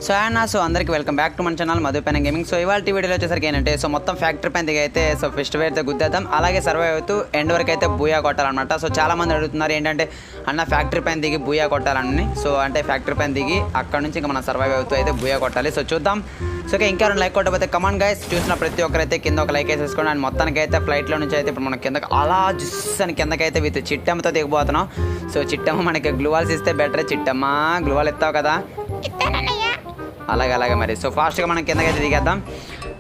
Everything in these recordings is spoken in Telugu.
సో అన్న సో అందరికీ వెల్కమ్ బ్యాక్ టు మన ఛానల్ మధుపెన్ గేమింగ్. సో ఇవాళ వీడియోలో వచ్చేసరికి ఏంటంటే సో మొత్తం ఫ్యాక్టరీ పైన అయితే సో ఫెస్టివల్ అయితే గుద్దేద్దాం, అలాగే సర్వైవ్ అవుతూ ఎండ్ వరకు అయితే బూయా కొట్టాలన్నమాట. సో చాలా మంది అడుగుతున్నారు ఏంటంటే అన్న ఫ్యాక్టరీ పైన దిగి బూయా కొట్టాలని. సో అంటే ఫ్యాక్టరీ పైన దిగి అక్కడ నుంచి ఇంకా మనం సర్వైవ్ అవుతూ అయితే బూయా కొట్టాలి. సో చూద్దాం. సో ఇంకా రెండు లైక్ కొట్టకపోతే కమాండ్ గైస్, చూసిన ప్రతి ఒక్కరైతే కింద ఒక లైక్ వేసేసుకోండి. అండ్ మొత్తానికి అయితే ఫ్లైట్లో నుంచి అయితే ఇప్పుడు మనం కిందకి అలా జుస్ అని కిందకైతే విత్ చిట్టమ్మతో దిగిపోతున్నాం. సో చిట్టమ్మ మనకి గ్లూవాల్స్ ఇస్తే బెటర్. చిట్టమ్మ గ్లూవాల్ ఇస్తావు కదా? అలాగే మరి. సో ఫాస్ట్గా మనం కిందకైతే దిగేద్దాం.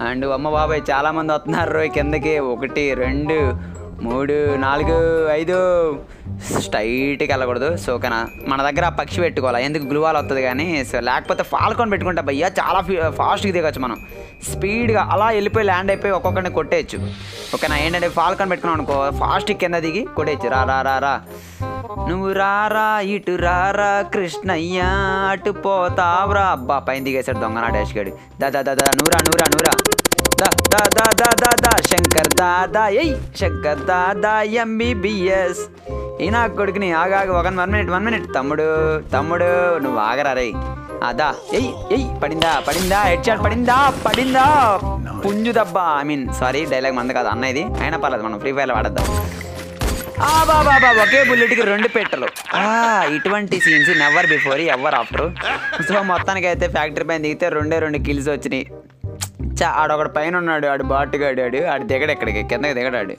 అండ్ అమ్మ బాబాయ్ చాలామంది వస్తున్నారు కిందకి. 1 2 3 4 5 స్ట్రైట్కి వెళ్ళకూడదు. సో ఓకేనా, మన దగ్గర ఆ పక్షి పెట్టుకోవాలి, ఎందుకు గ్లూవాల్ వస్తుంది కానీ. సో లేకపోతే ఫాల్కోన్ పెట్టుకుంటా భయ్యా, చాలా ఫాస్ట్గా దిగచ్చు మనం. స్పీడ్గా అలా వెళ్ళిపోయి ల్యాండ్ అయిపోయి ఒక్కొక్కరిని కొట్టేయచ్చు. ఓకేనా, ఏంటంటే ఫాల్కోన్ పెట్టుకున్నాం అనుకో ఫాస్ట్ కింద దిగి కొట్టేయచ్చు. రా నువ్వు రారా ఇటు రారా కృష్ణయ్య అటు పోతావురా. అబ్బా పైన దిగేశాడు దొంగనా డాష్ గడి. దా నూరా దా శంకర్ దాదా ఎయ్ శంకర్ దాదా MBBS. ఈ నా కొడుకుని ఆగా 1 మినిట్ తమ్ముడు నువ్వు ఆగరా రే. అదా ఎయ్ పడిందా హెడ్ షాట్ పడిందా పుంజు దబ్బా. ఐ మీన్ సారీ, డైలాగ్ మంది కాదు అన్న ఇది, అయినా పర్లేదు మనం ఫ్రీ ఫైర్లో వాడద్దాం. బాబా ఒకే బుల్లెట్కి 2 పెట్టలు. ఇటువంటి scenes never before ever after. So మొత్తానికి అయితే ఫ్యాక్టరీ పైన దిగితే 2 కిల్స్ వచ్చినాయి. ఆడొకడు పైన ఉన్నాడు, ఆడు బాటుగాడు, ఆడు దిగడు ఎక్కడికి, కిందకి దిగడాడు.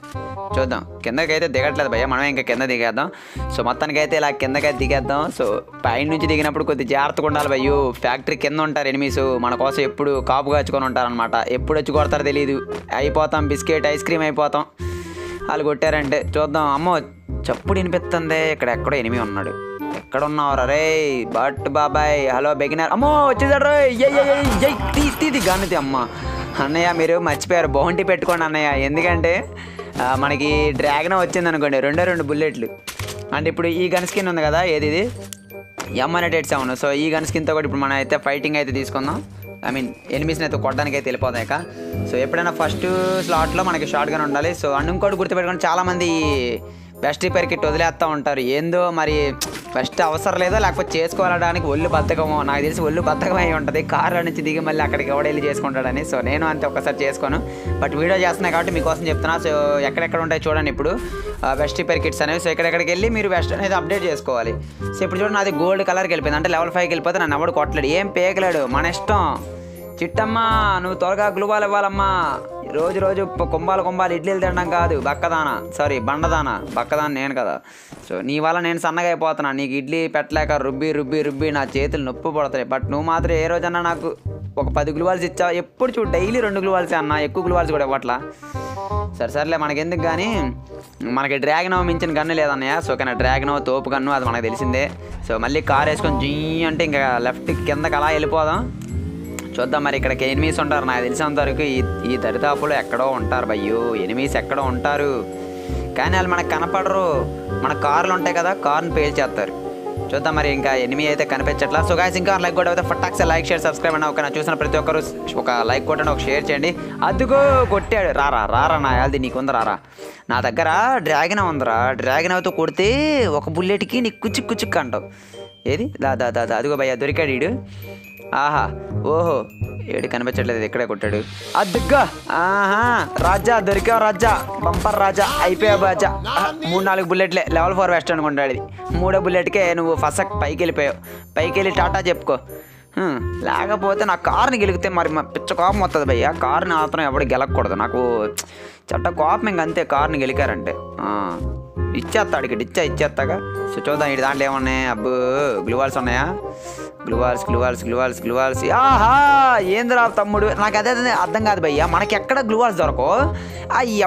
చూద్దాం, కిందకి అయితే దిగట్లేదు భయ్య, మనమే ఇంకా కింద దిగేద్దాం. సో మొత్తానికి అయితే ఇలా కిందకైతే దిగేద్దాం. సో పైన నుంచి దిగినప్పుడు కొద్దిగా జాగ్రత్తగా ఉండాలి భయ్యు. ఫ్యాక్టరీ కింద ఉంటారు ఎనిమీస్, మన కోసం ఎప్పుడు కాపు కాచుకొని ఉంటారనమాట. ఎప్పుడు వచ్చి కొడతారో తెలియదు. అయిపోతాం బిస్కెట్ ఐస్ క్రీమ్ అయిపోతాం వాళ్ళు కొట్టారంటే. చూద్దాం. అమ్మో చప్పుడు వినిపిస్తుంది, ఇక్కడ ఎక్కడో ఎనిమి ఉన్నాడు. ఎక్కడ ఉన్నావురా రే బట్ బాబాయ్. హలో బెగినర్. అమ్మో వచ్చేసాడు రే. తీది గన్నుతి. అమ్మ అన్నయ్య మీరు మర్చిపోయారు, బౌంటీ పెట్టుకోండి అన్నయ్య. ఎందుకంటే మనకి డ్రాగన్ వచ్చింది అనుకోండి 2 బుల్లెట్లు. అంటే ఇప్పుడు ఈ గన్ స్కిన్ ఉంది కదా, ఏది ఇది M187. సో ఈ గన్ స్కిన్తో కూడా ఇప్పుడు మనం అయితే ఫైటింగ్ అయితే తీసుకుందాం. ఐ మీన్ ఎనిమిస్ని అయితే కొట్టడానికి అయితే వెళ్ళిపోతాయి. సో ఎప్పుడైనా ఫస్ట్ స్లాట్లో మనకి షార్ట్ గన్ ఉండాలి. సో అండ్ ఇంకోటి గుర్తుపెట్టుకోండి, చాలామంది బెస్ట్ రిపేర్ కిట్ వదిలేస్తూ ఉంటారు. ఏందో మరి ఫస్ట్ అవసరం లేదో లేకపోతే చేసుకోవడానికి ఒళ్ళు బద్ధకమో, నాకు తెలిసి ఒళ్ళు బద్ధకం అయి ఉంటుంది. కారులో నుంచి దిగి మళ్ళీ అక్కడికి ఎవడెళ్ళి చేసుకుంటాడని. సో నేను అంతే ఒక్కసారి చేసుకోను, బట్ వీడియో చేస్తున్నాయి కాబట్టి మీకోసం చెప్తున్నా. సో ఎక్కడెక్కడ ఉంటాయి చూడండి ఇప్పుడు బెస్ట్ రిపేర్ కిట్స్ అనేవి. సో ఎక్కడెక్కడికి వెళ్ళి మీరు బెస్ట్ అనేది అప్డేట్ చేసుకోవాలి. సో ఇప్పుడు చూడండి నాది గోల్డ్ కలర్కి వెళ్ళిపోయింది, అంటే లెవెల్ 5కి వెళ్ళిపోతే నన్ను ఎవడు కొట్టలేడు, ఏం పేకలేడు, మన ఇష్టం. చిట్టమ్మా నువ్వు త్వరగా గ్లూవాల్ ఇవ్వాలమ్మా. రోజు కుంభాలు ఇడ్లీలు తినడం కాదు బక్కదానా, సారీ బండదానా. బక్కదాన నేను కదా. సో నీ వల్ల నేను సన్నగా అయిపోతున్నా. నీకు ఇడ్లీ పెట్టలేక రుబ్బి నా చేతులు నొప్పి పడతాయి. బట్ నువ్వు మాత్రం ఏ రోజన్నా నాకు ఒక 10 గ్లూవాల్స్ ఇచ్చావు. ఎప్పుడు చూడు డైలీ 2 గ్లూవాల్స్ అన్న, ఎక్కువ గ్లూవాల్స్ కూడా ఇవ్వట్లా. సరేలే మనకెందుకు కానీ, మనకి డ్రాగన్ మించిన గన్ను లేదన్నయ్య. సో కానీ డ్రాగన్ తోపు గన్ను అది మనకు తెలిసిందే. సో మళ్ళీ కార్ వేసుకొని జీ అంటే ఇంకా లెఫ్ట్ కిందకి అలా వెళ్ళిపోదాం. చూద్దాం మరి ఇక్కడికి ఎనిమీస్ ఉంటారు. నాకు తెలిసినంతవరకు ఈ దరిదాపులో ఎక్కడో ఉంటారు భయ్యో, ఎనిమీస్ ఎక్కడో ఉంటారు. కానీ వాళ్ళు మనకు కనపడరు. మన కార్లు ఉంటాయి కదా, కార్ని పేల్చేస్తారు. చూద్దాం మరి, ఇంకా ఎనిమీ అయితే కనిపించట్లా. సో గాయస్ ఇంకా లైక్ కొట్టకపోతే ఫటాక్స్ లైక్ షేర్ సబ్స్క్రైబ్ అన్న. ఒక చూసిన ప్రతి ఒక్కరు ఒక లైక్ కొట్టండి, ఒక షేర్ చేయండి. అదిగో కొట్టాడు. రారా నా యాల్ది నీకుంది రారా. నా దగ్గర డ్రాగన్ ఉందిరా. డ్రాగన్ అవుతూ కొడితే ఒక బుల్లెట్కి నీకు కుచ్చుక్ అంటావు. ఏది దా అదిగో భయ్యా దొరికాడు వీడు. ఆహా ఓహో ఏడు కనిపించట్లేదు, ఇక్కడే కొట్టాడు. అద్దుగ్గా రాజా దొరికావు రాజా, బంపర్ రాజా, అయిపోయావు రాజా. 3-4 బుల్లెట్లే, లెవెల్ 4 వెస్ట్ అనుకుంటాడు. ఇది 3వ బుల్లెట్కే నువ్వు ఫసక్ పైకి వెళ్ళిపోయావు. పైకి వెళ్ళి టాటా చెప్పుకో. లేకపోతే నా కార్ని గెలిగితే మరి మా పిచ్చ కోపం వస్తుంది భయ్య. కార్ని మాత్రం ఎవడు గెలకూడదు, నాకు చట్ట కోపం. ఇంక అంతే, కార్ని గెలికారంటే ఇచ్చేస్తాడు. ఇక్కడ ఇచ్చేస్తాగా. సో చూద్దాం ఇటు దాంట్లో ఏమున్నాయి. అబ్బో గ్లూవాల్స్ ఉన్నాయా? గ్లూవాల్స్. ఆహా ఏందిరా తమ్ముడు, నాకు అదే అర్థం కాదు భయ్య. మనకి ఎక్కడ గ్లూవాల్స్ దొరకో,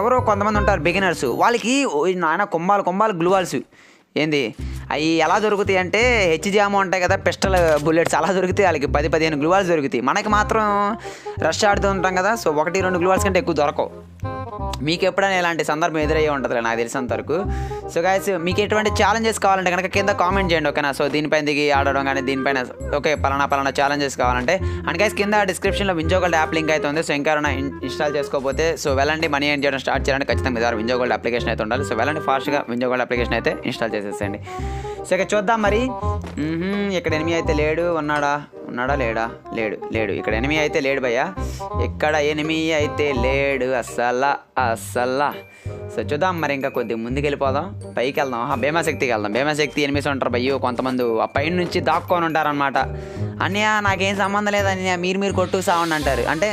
ఎవరో కొంతమంది ఉంటారు బిగినర్స్, వాళ్ళకి నాయన కుంభాలు గ్లూవాల్స్. ఏంది అవి ఎలా దొరుకుతాయి అంటే హెచ్-జామ్ ఉంటాయి కదా, పిస్టల్ బుల్లెట్స్ అలా దొరుకుతాయి. వాళ్ళకి 10-15 గ్లూవాల్స్ దొరుకుతాయి. మనకి మాత్రం రష్ ఆడుతూ ఉంటాం కదా. సో 1-2 గ్లూవాల్స్ కంటే ఎక్కువ దొరకవు. మీకు ఎప్పుడైనా ఇలాంటి సందర్భం ఎదురయ్యే ఉంటుంది నాకు తెలిసినంత వరకు. సో గైస్ మీకు ఎటువంటి ఛాలెంజెస్ కావాలంటే కనుక కింద కామెంట్ చేయండి, ఓకేనా. సో దీనిపైన దిగి ఆడడం కానీ, దీనిపైన ఓకే పలానా ఛాలెంజెస్ కావాలంటే. అండ్ గైస్ కింద డిస్క్రిప్షన్లో వింజోగోల్డ్ యాప్ లింక్ అయితే ఉంది. సో ఇంకా ఇన్స్టాల్ చేసుకోకపోతే సో వెళ్ళండి, మనీ ఎర్న్ చేయడం స్టార్ట్ చేయాలంటే ఖచ్చితంగా వింజోగోల్డ్ అప్లికేషన్ అయితే ఉండాలి. సో వెళ్ళండి ఫాస్ట్గా వింజోగోల్డ్ అప్లికేషన్ అయితే ఇన్స్టాల్ చేసేసేయండి. సో ఇక చూద్దాం మరి. ఇక్కడ ఎనిమి అయితే లేడు, ఉన్నాడా లేడా? లేడు. ఇక్కడ ఎనిమి అయితే లేడు భయ్యా, ఇక్కడ ఎనిమి అయితే లేడు అస్సలా. సో చూద్దాం మరి, ఇంకా కొద్దిగా ముందుకు వెళ్ళిపోదాం, పైకి వెళ్దాం. భీమాశక్తికి వెళ్దాం. భీమాశక్తి ఎనిమిస్ ఉంటారు భయ్యో, కొంతమంది ఆ పైన నుంచి దాక్కొని ఉంటారనమాట. అన్నయ్య నాకేం సంబంధం లేదు అన్నయ్య, మీరు కొట్టు సావండి అంటారు. అంటే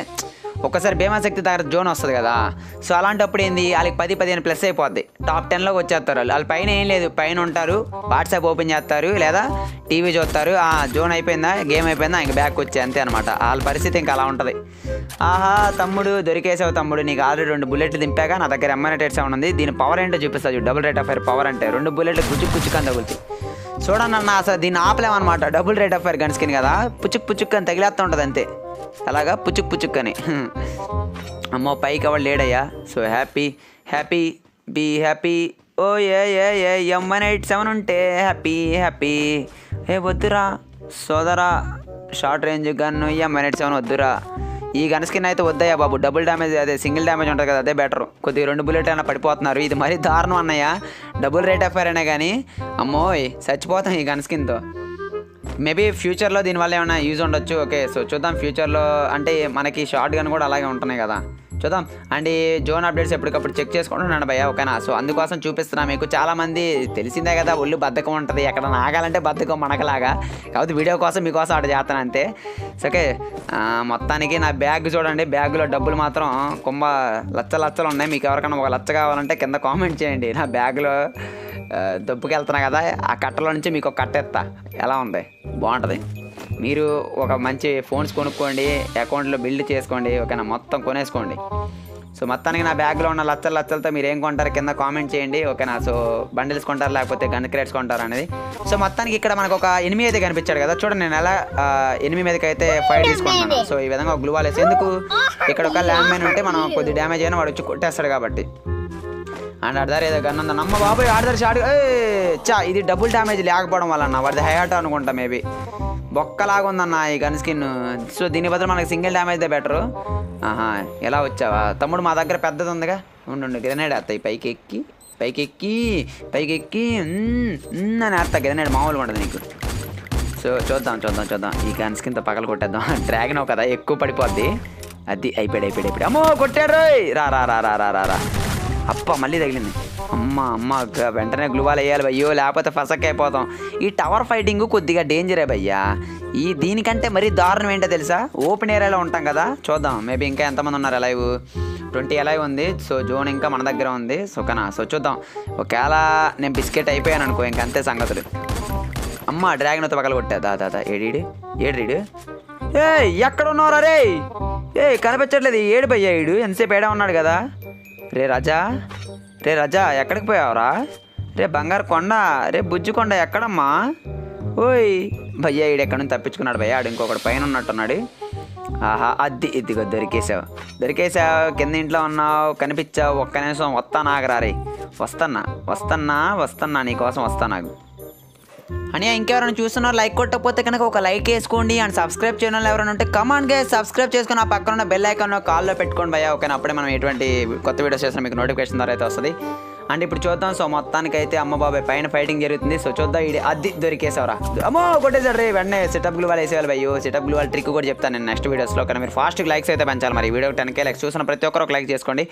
ఒక్కసారి భీమాశక్తి దగ్గర జోన్ వస్తుంది కదా, సో అలాంటప్పుడు ఏంది వాళ్ళకి 10-15 ప్లస్ అయిపోద్ది, టాప్ 10లోకి వచ్చేస్తారు. వాళ్ళ పైన ఏం లేదు, పైన ఉంటారు, వాట్సాప్ ఓపెన్ చేస్తారు లేదా టీవీ చూస్తారు. ఆ జోన్ అయిపోయిందా, గేమ్ అయిపోయిందా, ఇంక బ్యాక్ వచ్చే అంతే అనమాట. వాళ్ళ పరిస్థితి ఇంకా అలా ఉంటుంది. ఆహా తమ్ముడు దొరికేసావు తమ్ముడు, నీకు ఆల్రెడీ 2 బుల్లెట్లు దింపాక నా దగ్గర M187 ఉంది. దీని పవర్ ఏంటో చూపిస్తా, double rate of fire power అంటే 2 బుల్లెట్లు గుచ్చుకని తగులుతాయి. చూడండి అన్న, అసలు దీన్ని ఆపలేమన్నమాట. Double rate of fire gun skin కదా, పుచ్చుక్ అని తగిలేస్తూ ఉంటుంది అంతే, అలాగా పుచ్చుక్ అని. అమ్మో పైకి ఎవరు లేడయ్యా. So happy be happy. ఓ ఏ M187 ఉంటే హ్యాపీ. ఏ వద్దురా సోదరా, షార్ట్ రేంజ్ గన్ M187 వద్దురా. ఈ గన్ స్కిన్ అయితే వద్దయ్యా బాబు, డబుల్ డ్యామేజ్, అదే సింగిల్ డ్యామేజ్ ఉంటుంది కదా, అదే బెటర్. కొద్దిగా 2 బుల్లెట్ అయినా పడిపోతున్నారు, ఇది మరీ దారుణం అన్నయ్య. డబుల్ రేట్ ఆఫ్ ఫైర్ అయినా కానీ అమ్మోయ్ చచ్చిపోతాం ఈ గన్ స్కిన్తో. మేబీ ఫ్యూచర్లో దీనివల్ల ఏమైనా యూజ్ ఉండొచ్చు. ఓకే సో చూద్దాం ఫ్యూచర్లో, అంటే మనకి షార్ట్ గన్ కూడా అలాగే ఉంటున్నాయి కదా, చూద్దాం. అండ్ ఈ జోన్ అప్డేట్స్ ఎప్పటికప్పుడు చెక్ చేసుకుంటున్నాను భయ్యా, ఓకేనా. సో అందుకోసం చూపిస్తున్నా మీకు. చాలామంది తెలిసిందే కదా, ఒళ్ళు బద్ధకం ఉంటుంది, ఎక్కడ నాగాలంటే బద్ధకం మనకలాగా, కాబట్టి వీడియో కోసం మీకోసం అక్కడ చేస్తాను అంతే. సో ఓకే మొత్తానికి నా బ్యాగ్ చూడండి, బ్యాగ్లో డబ్బులు మాత్రం లచ్చలు ఉన్నాయి. మీకు ఎవరికైనా 1 లచ్చ కావాలంటే కింద కామెంట్ చేయండి. నా బ్యాగ్లో దొబ్బుకెళ్తున్నా కదా, ఆ కట్టలో నుంచి మీకు ఒక కట్ట ఎత్తా, ఎలా ఉంది, బాగుంటుంది. మీరు ఒక మంచి ఫోన్స్ కొనుక్కోండి, అకౌంట్లో బిల్డ్ చేసుకోండి, ఓకేనా, మొత్తం కొనేసుకోండి. సో మొత్తానికి నా బ్యాగ్లో ఉన్న లచ్చలతో మీరు ఏం కొంటారు కింద కామెంట్ చేయండి, ఓకేనా. సో బండిల్స్ కొంటారు లేకపోతే గన్ క్రేట్స్ కొంటారు అనేది. సో మొత్తానికి ఇక్కడ మనకు ఒక ఎనిమి అయితే కనిపించాడు కదా, చూడండి నేను ఎలా ఎనిమి మీదకి అయితే ఫైట్ తీసుకుంటున్నాను. సో ఈ విధంగా గ్లూ వాల్ వేసి, ఎందుకు ఇక్కడ ఒక ల్యాండ్ మైన్ ఉంటే మనం కొద్ది డ్యామేజ్ అయినా వాడు వచ్చి కొట్టేస్తాడు కాబట్టి. అండ్ ఆడదారు ఏదో గన్ ఉందన్న, అమ్మ బాబాయ్ ఆడదారు షాట్. ఇది డబుల్ డ్యామేజ్ లేకపోవడం వల్ల అన్న, వాడిది హై ఆటో అనుకుంటా, మేబీ బొక్కలాగా ఉందన్న ఈ గన్ స్కిన్. సో దీని బదులు మనకి సింగిల్ డ్యామేజ్దే బెటరు. ఎలా వచ్చావా తమ్ముడు, మా దగ్గర పెద్దది ఉందిగా, ఉండు గ్రెనేడ్ వేస్తాయి పైకి ఎక్కి అని వేస్తా గ్రెనేడ్, మామూలుగా ఉండదు నీకు. సో చూద్దాం ఈ గన్ స్కిన్తో పగలు కొట్టేద్దాం. డ్రాగన్ కదా ఎక్కువ పడిపోద్ది, అది అయిపోయాడు. అమ్మో కొట్టారు, రా అప్ప మళ్ళీ తగిలింది. అమ్మ వెంటనే గ్లూవాల్ వేయాలి భయ్యో, లేకపోతే ఫసక్ అయిపోతాం. ఈ టవర్ ఫైటింగ్ కొద్దిగా డేంజరే భయ్యా. దీనికంటే మరీ దారుణం ఏంటో తెలుసా, ఓపెన్ ఏరియాలో ఉంటాం కదా. చూద్దాం మేబీ ఇంకా ఎంతమంది ఉన్నారు అలైవ్, 20 అలైవ్ ఉంది. సో జోన్ ఇంకా మన దగ్గర ఉంది. సో ఓకేనా, సో చూద్దాం. ఒకవేళ నేను బిస్కెట్ అయిపోయాను అనుకో, ఇంకంతే సంగతులు. అమ్మ డ్రాగన్తో పగల కొట్టా, దాదా ఏడు ఎక్కడ ఉన్నారా రే? కనిపించట్లేదు, ఏడు భయ్యా ఈడు, ఎంతసేపు ఏడా ఉన్నాడు కదా. రే రాజా ఎక్కడికి పోయావురా? రే బంగారు కొండ, రే బుజ్జి కొండ ఎక్కడమ్మా? ఓయ్ భయ్యా ఈడు ఎక్కడి నుంచి తప్పించుకున్నాడు భయ్యా, ఆడు ఇంకొకటి పైన ఉన్నట్టున్నాడు. ఆహా ఇదిగో దొరికేసావు, కింద ఇంట్లో ఉన్నావు, కనిపించావు. ఒక్క నిమిషం వస్తాను ఆగరా రే, వస్తున్నా నీకోసం వస్తా నాకు అని. ఇంకెవరైనా చూస్తున్నారు లైక్ కొట్టకపోతే కనుక ఒక లైక్ వేసుకోండి. అండ్ సబ్స్క్రైబ్ చేయడం ఎవరైనా ఉంటే కమాండ్ గా సబ్స్క్రైబ్ చేసుకుని ఆ పక్కన ఉన్న బెల్ ఐకాన్ కాల్లో పెట్టుకోండి భయ్యా, ఓకేనా. అప్పుడే మనం ఎటువంటి కొత్త వీడియోస్ చేసినా మీకు నోటిఫికేషన్ ద్వారా అయితే వస్తుంది. అండ్ ఇప్పుడు చూద్దాం. సో మొత్తానికైతే అమ్మ బాబాయ్ పైన ఫైటింగ్ జరుగుతుంది. సో చూద్దాం, అది దొరికేసావరా, అమ్మో కొట్టేసాడు రే. వెంటనే సెటప్ గ్లూ వాల్ వేసేవాళ్ళు భయ్యో, సెటప్ గ్లూ వాల్ ట్రిక్ కూడా చెప్తాను నేను నెక్స్ట్ వీడియోస్లో, కానీ మీరు ఫాస్ట్గా లైక్స్ అయితే పెంచాలి. మరి వీడియో 10K లైక్స్ చూసిన ప్రతి ఒక్కరు ఒక లైక్ చేసుకోండి.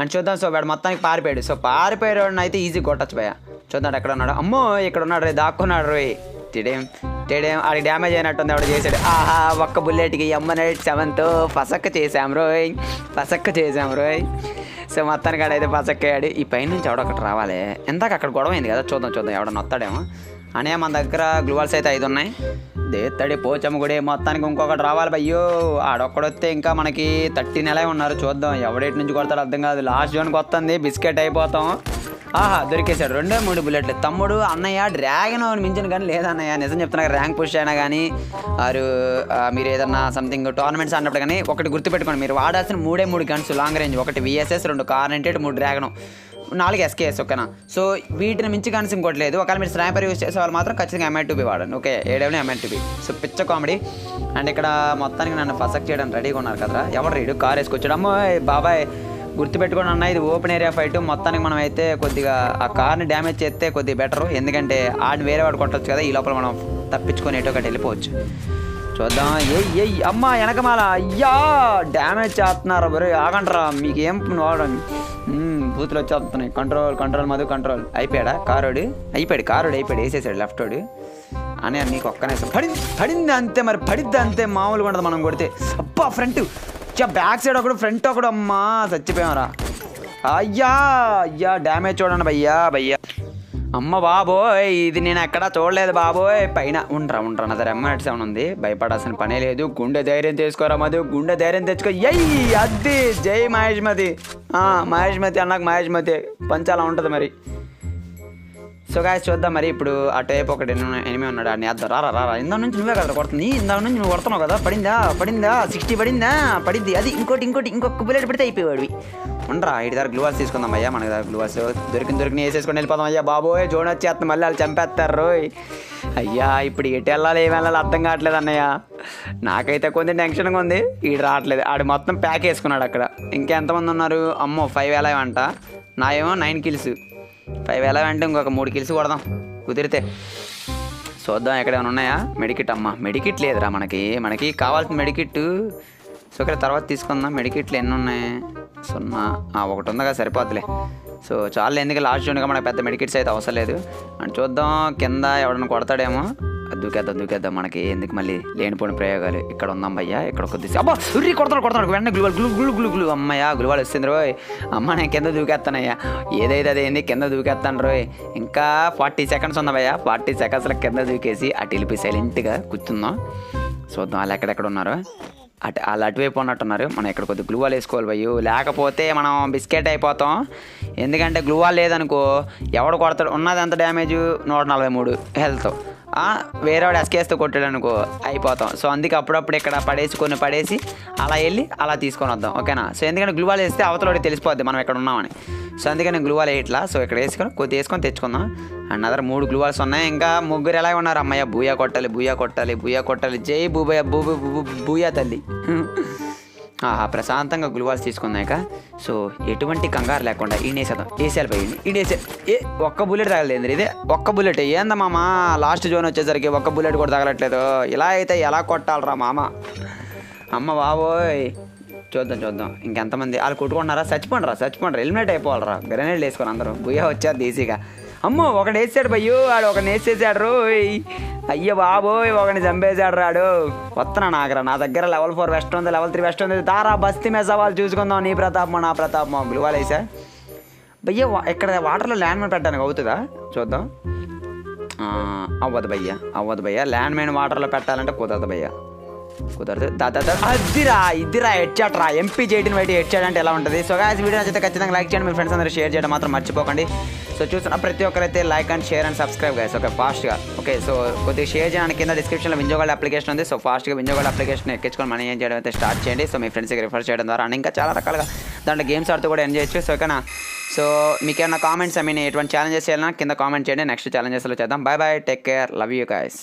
అండ్ చూద్దాం. సో వాడు మొత్తానికి పారిపోయాడు. సో పారిపోయాడు అయితే ఈజీ కొట్టచ్చు భయ్యా. చూద్దాం ఎక్కడ ఉన్నాడు. అమ్మో ఇక్కడ ఉన్నాడు రే, దాక్కున్నాడు రే. టేడేం ఆడికి డ్యామేజ్ అయినట్టుంది, ఎవడు చేశాడు. ఆహా ఒక్క బుల్లెట్కి M187తో పసక్క చేసాం రోయ్. సో మొత్తానికి ఆడైతే పసక్కయ్యాడు. ఈ పైన నుంచి ఎవడొకటి రావాలి, ఎందాక అక్కడ గొడవ అయింది కదా, చూద్దాం ఎవడన్నా వస్తాడేమో. అనే మన దగ్గర గ్లూవాల్స్ అయితే 5 ఉన్నాయి. దేత్తడి పోచమ్మ గుడి, మొత్తానికి ఇంకొకటి రావాలి భయ్యో. ఆడొక్కడొస్తే ఇంకా మనకి 13 నెలలే ఉన్నారు. చూద్దాం ఎవడేటి నుంచి కొడతాడు అర్థం కాదు. లాస్ట్ జోన్కి వస్తుంది, బిస్కెట్ అయిపోతాం. ఆహా దొరికేశాడు, 2-3 బుల్లెట్లు. తమ్ముడు అన్నయ్య డ్రాగన్ మించిన కానీ లేదన్నయ్య, నిజం చెప్తున్నా. ర్యాంక్ పుష్ అయినా కానీ మీరు ఏదన్నా సంథింగ్ టోర్నమెంట్స్ అన్నప్పుడు కానీ ఒకటి గుర్తుపెట్టుకోండి, మీరు వాడాల్సిన 3 guns long range, 1 VSS, 2 కార్నెంటెడ్, 3 dragon, 4 SKS, ఓకేనా. సో వీటిని మించి గన్స్ ఇంకోటి లేదు. ఒకవేళ మీరు స్నైపర్ యూస్ చేసే వాళ్ళు మాత్రం ఖచ్చితంగా MI2B వాడండి, ఓకే. ఏడేళ్ళు MI2B. సో పిచ్చ కామెడీ. అండ్ ఇక్కడ మొత్తానికి నన్ను ఫసక్ చేయడానికి రెడీగా ఉన్నారు కదరా. ఎవరు రీడు కార్ వేసుకొచ్చాడు. అమ్మో బాబాయ్ గుర్తుపెట్టుకోండి అన్న, ఇది ఓపెన్ ఏరియా ఫైట్. మొత్తానికి మనం అయితే కొద్దిగా ఆ కార్ని డ్యామేజ్ చేస్తే కొద్దిగా బెటరు, ఎందుకంటే ఆడిని వేరే వాడు కొట్టచ్చు కదా, ఈ లోపల మనం తప్పించుకొని ఎటో ఒకటి వెళ్ళిపోవచ్చు. చూద్దాం. ఎయ్ అమ్మ వెనకమాల, అయ్యా డ్యామేజ్ చేస్తున్నారు బరే, ఆగంటారా మీకు ఏం వాడడం. బూతులు వచ్చేస్తున్నాయి. Control Madhu control. అయిపోయాడా కారోడు? అయిపోయాడు వేసేసాడు లెఫ్ట్ వాడు అని. నీకు ఒక్కనే పడింది అంతే, మరి పడిద్ది అంతే, మామూలుగా ఉండదు మనం కొడితే. అబ్బా ఫ్రంట్ బ్యాక్ సైడ్ ఒకడు ఫ్రంట్ ఒకడు, అమ్మా చచ్చిపోయామరా. అయ్యా డ్యామేజ్ చూడండి భయ్యా. అమ్మ బాబోయ్, ఇది నేను ఎక్కడా చూడలేదు బాబోయ్. పైన ఉండరా నా దగ్గర M7 ఉంది, భయపడాల్సిన పనే లేదు. గుండె ధైర్యం తెచ్చుకోరా మధు, గుండె ధైర్యం తెచ్చుకో. అది జై మహేష్మతి. మహేష్మతి అన్నాక మహేష్మతి పంచాలా ఉంటుంది మరి. సో గాయస్ చూద్దాం మరి. ఇప్పుడు ఆ టైప్ ఒకటి ఎనిమిది ఉన్నాడు, ఆడిని వేద్దాం. రా ఇందా నుంచి నువ్వే కదా కొడుతుంది, ఇందా నుంచి నువ్వు కొడుతున్నావు కదా. పడిందా 60 పడింది. అది ఇంకొక బుల్లెట్ పెడితే అయిపోయాడు. ఉండరా ఇటు దగ్గర గ్లూవాల్స్ తీసుకుందాం అయ్యా. మనకి దగ్గర గ్లూవాల్స్ దొరికిన వేసేసుకొని వెళ్ళిపోదాం అయ్యా. బాబోయ్ జోన్ వచ్చేస్తుంది, మళ్ళీ వాళ్ళు చంపేస్తారు రోయ్. అయ్యా ఇప్పుడు ఎటు వెళ్ళాలి ఏం వెళ్ళాలి అర్థం కావట్లేదు అన్నయ్య. నాకైతే కొంచెం టెన్షన్గా ఉంది. ఈడు రావట్లేదు, ఆడు మొత్తం ప్యాక్ వేసుకున్నాడు అక్కడ. ఇంకెంతమంది ఉన్నారు? అమ్మో 5 వెళ్ళామంట. నా ఏమో 9 kills. 5 వెళ్ళామంటే ఇంకొక 3 kills కొడదాం కుదిరితే. చూద్దాం ఎక్కడేమైనా ఉన్నాయా. మెడికిట్ అమ్మ, మెడికిట్ లేదురా మనకి కావాల్సిన మెడికిట్. సో ఇక్కడ తర్వాత తీసుకుందాం. మెడికిట్లు ఎన్ని ఉన్నాయి? 0. ఒకటి ఉంది కదా సరిపోద్దులే. సో చాలా, ఎందుకు లాస్ట్ చూడగా మనకు పెద్ద మెడికిట్స్ అయితే అవసరం లేదు. అని చూద్దాం కింద ఎవడన్నా కొడతాడేమో. దూకేద్దాం మనకి ఎందుకు మళ్ళీ లేనిపోయిన ప్రయోగాలు. ఇక్కడ ఉందాం భయ్యా, ఇక్కడ కొద్దిగా. అబ్బా కొడతాడు వెంటనే గ్లూ. అమ్మయ్యా గ్లూవాలు వస్తుంది రోయ్. అమ్మ నేను కింద దూకేస్తానయ్యా. ఏదైతే అదేంది కింద దూకేస్తాను రోయ్. ఇంకా 40 seconds ఉందా భయ్యా. 40 secondsలో కింద దూకేసి అటు వెళ్ళిపోయి సైలెంట్గా కూర్చుందాం. చూద్దాం వాళ్ళు ఎక్కడెక్కడ ఉన్నారు. వాళ్ళు అటువైపు ఉన్నట్టున్నారు. మనం ఇక్కడ కొద్దిగా గ్లూవాల్ వేసుకోవాలి భయ్యు, లేకపోతే మనం బిస్కెట్ అయిపోతాం. ఎందుకంటే గ్లూవాల్ లేదనుకో ఎవడు కొడతాడు. ఉన్నది ఎంత డ్యామేజ్? 143 హెల్త్. వేరేవాడు ఎస్కేస్తో కొట్టాడు అనుకో అయిపోతాం. సో అందుకే అప్పుడప్పుడు ఇక్కడ పడేసి అలా వెళ్ళి అలా తీసుకొని వద్దాం, ఓకేనా. సో ఎందుకంటే గ్లూవాల్ వేస్తే అవతలకి తెలిసిపోద్ది మనం ఎక్కడ ఉన్నామని. సో అందుకని గ్లూవాల్ వేయట్లా. సో ఇక్కడ వేసుకొని తెచ్చుకుందాం. అండ్ అదర్ 3 గ్లూవాల్స్ ఉన్నాయి. ఇంకా 3 ఎలా ఉన్నారు? అమ్మయ్య బూయా కొట్టాలి. జై బూయా తల్లి. ప్రశాంతంగా గ్లూవాల్స్ తీసుకున్నాక సో ఎటువంటి కంగారు లేకుండా వేసేయాలి. ఒక్క బుల్లెట్ తగలేదు. ఇదే ఒక్క బుల్లెట్ ఏందా మామ. లాస్ట్ జోన్ వచ్చేసరికి ఒక్క బుల్లెట్ కూడా తగలట్లేదు. ఇలా అయితే ఎలా కొట్టాలరా మామ. అమ్మ బాబోయ్. చూద్దాం ఇంకెంతమంది వాళ్ళు కొట్టుకుంటున్నారా. చచ్చిపోండి ఎలిమినేట్ అయిపోవాలరా. గ్రెనేడ్ వేసుకొని అందరూ బుయ్యా వచ్చేది ఈజీగా. అమ్మో ఒకటి వేసాడు భయ్యో, ఆడు ఒకటి వేసేసాడు రోయ్. అయ్యో బాబోయ్ ఒకటి చంపేశాడు రాడు. వస్తున్నా నా దగ్గర level 4 వెస్ట్ ఉంది, level 3 వెస్ట్ ఉంది. దారా బస్తీ మీద సవాళ్ళు చూసుకుందాం. నీ ప్రతాపమో నా ప్రతాపమో. గ్లూవాల్ వేసా భయ్య. ఇక్కడ వాటర్లో ల్యాండ్ మైన్ పెట్టడానికి అవుతుందా చూద్దాం. అవ్వదు భయ్య. ల్యాండ్ మైన్ వాటర్లో పెట్టాలంటే కుదరదు భయ్య. ఇదిరా హెడ్షాట్ రా. ఎంపీ చేయడం బయట హెడ్షాట్ అంటే ఎలా ఉంటుంది. సో గాయ్స్ వీడియో నచ్చితే ఖచ్చితంగా లైక్ చేయండి, మీ ఫ్రెండ్స్ అందరూ షేర్ చేయడం మాత్రం మర్చిపోకండి. సో చూస్తున్న ప్రతి ఒక్కరైతే like and share and subscribe guys, okay ఫాస్ట్గా. ఓకే సో కొద్దిగా షేర్ చేయడానికి కింద డిస్క్రిప్షన్లో వింజోగోల్డ్ అప్లికేషన్ ఉంది. సో ఫాస్ట్గా వింజోగోల్డ్ అప్లికేషన్ ఎక్కించుకొని మనం ఏం చేయడం అయితే స్టార్ట్ చేయండి. సో మీ ఫ్రెండ్స్కి రిఫర్ చేయడం ద్వారా అండ్ ఇంకా చాలా రకాలుగా దాంట్లో గేమ్స్ ఆడుతూ కూడా ఎంజాయ్ చేయొచ్చు. సో ఓకేనా. సో మీకు ఏమైనా కామెంట్స్ ఎటువంటి ఛాలెంజెస్ చేయాలన్నా కింద కామెంట్ చేయండి. నెక్స్ట్ ఛాలెంజెస్లో చేద్దాం. Bye take care, love you guys.